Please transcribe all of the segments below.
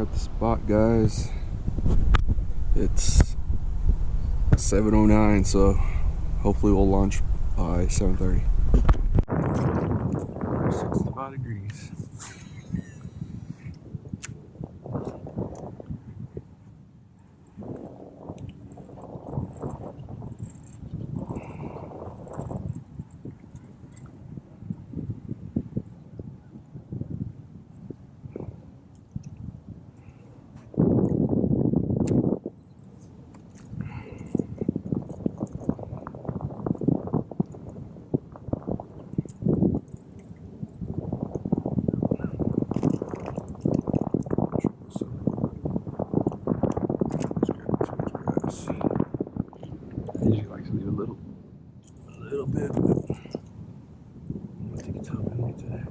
We're at the spot, guys. It's 7:09, so hopefully we'll launch by 7:30. 65 degrees. I usually like to leave a little bit, but I'm gonna take a top in me today.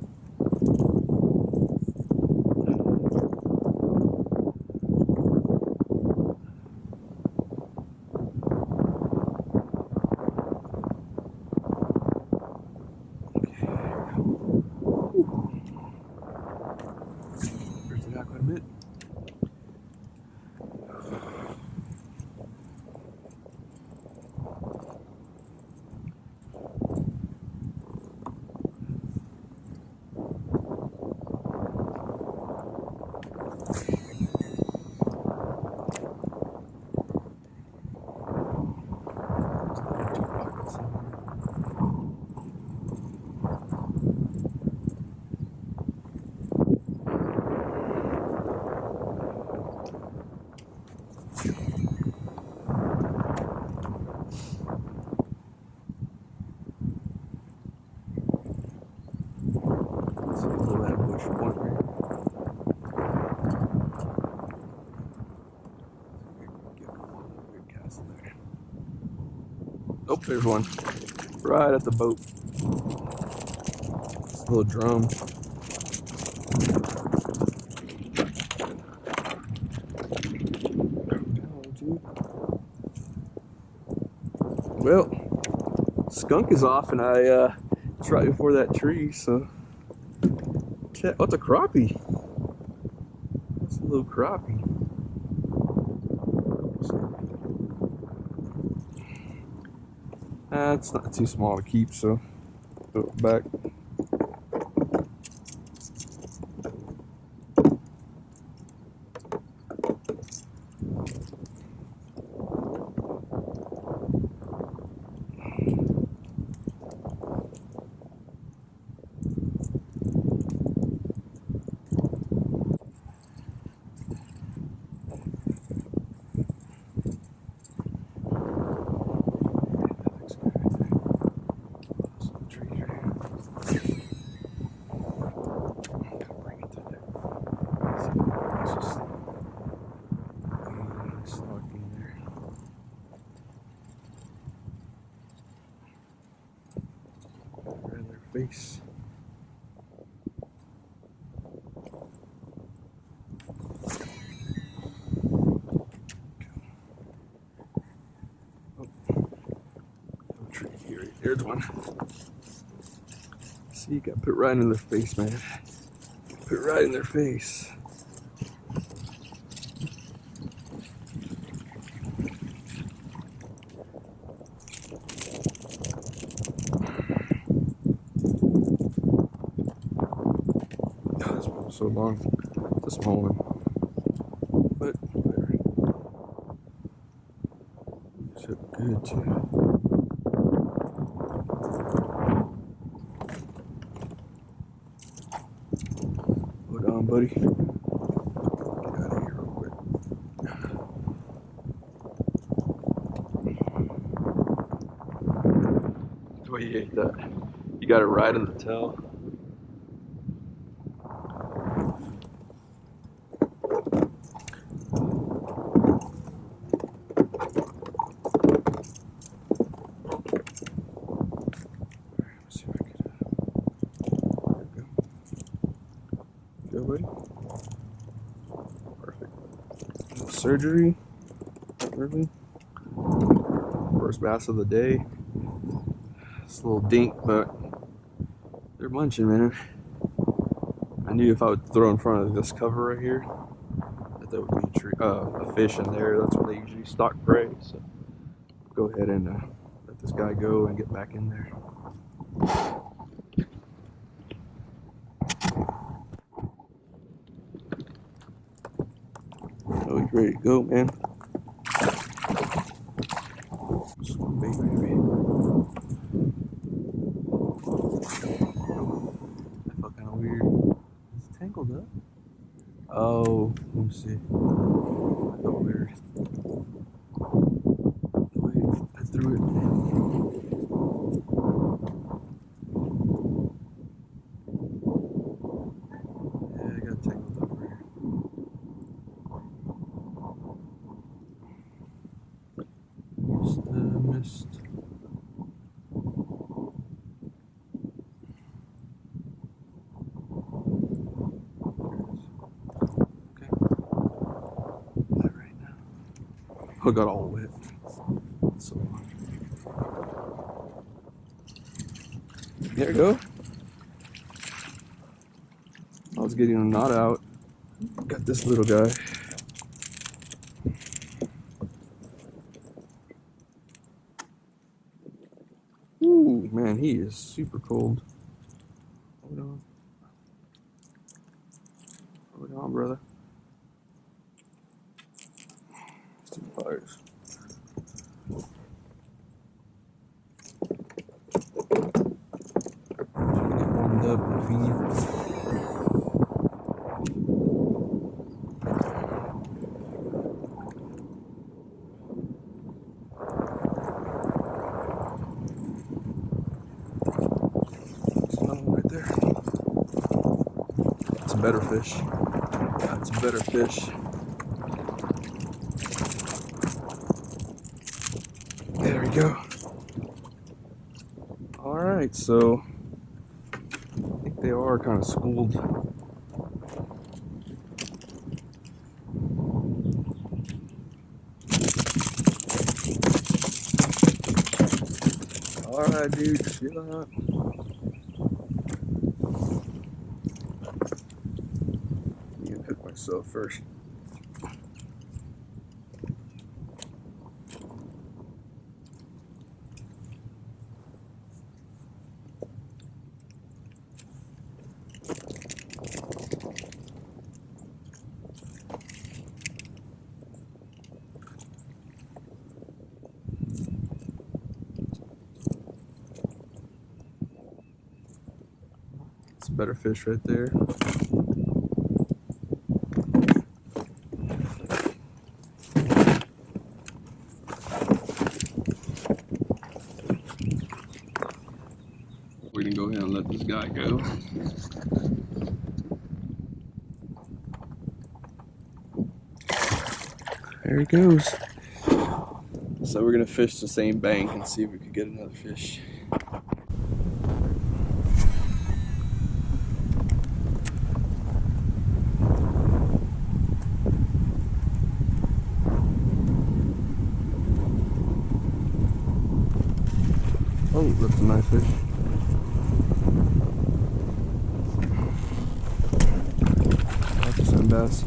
There's the guy quite a bit. Oh, there's one right at the boat. It's a little drum. Well, skunk is off, and it's right before that tree, so. Oh, it's a crappie. That's a little crappie. It's not too small to keep, so throw it back. Face. There's one. See, you got put right in their face, man. Put right in their face. So long, it's a small one, but whatever. It's good too. Hold on, buddy. Get out of here real quick. The way you ate that, you got it right in the tail. Buddy. Perfect. Surgery. Early. First bass of the day. It's a little dink, but they're munching, man. I knew if I would throw in front of this cover right here, thought there would be a fish in there. That's where they usually stock prey. So go ahead and let this guy go and get back in there. Oh, he's ready to go, man. Baby. That felt kind of weird. It's tangled up. Oh, let me see. That felt weird. Wait, I threw it. Yeah, I got tangled up here. Missed. Okay. Not right now. I got all wet. So there you go. I was getting a knot out. Got this little guy. Ooh, man, he is super cold. Hold on. Hold on, brother. It's too fires. Get warmed up and feed. Right there. It's a better fish. That's a better fish. There we go. Alright, so I think they are kind of schooled. Alright, dude, chill out. I need to cook myself first. It's a better fish right there. We're gonna go ahead and let this guy go. There he goes. So we're gonna fish the same bank and see if we could get another fish. Oh, that's a nice fish. That's a sand bass.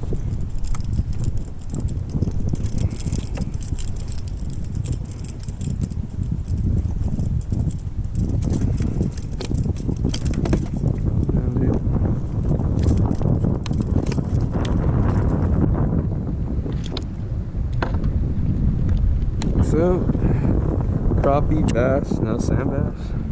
So, crappie, bass, now sand bass.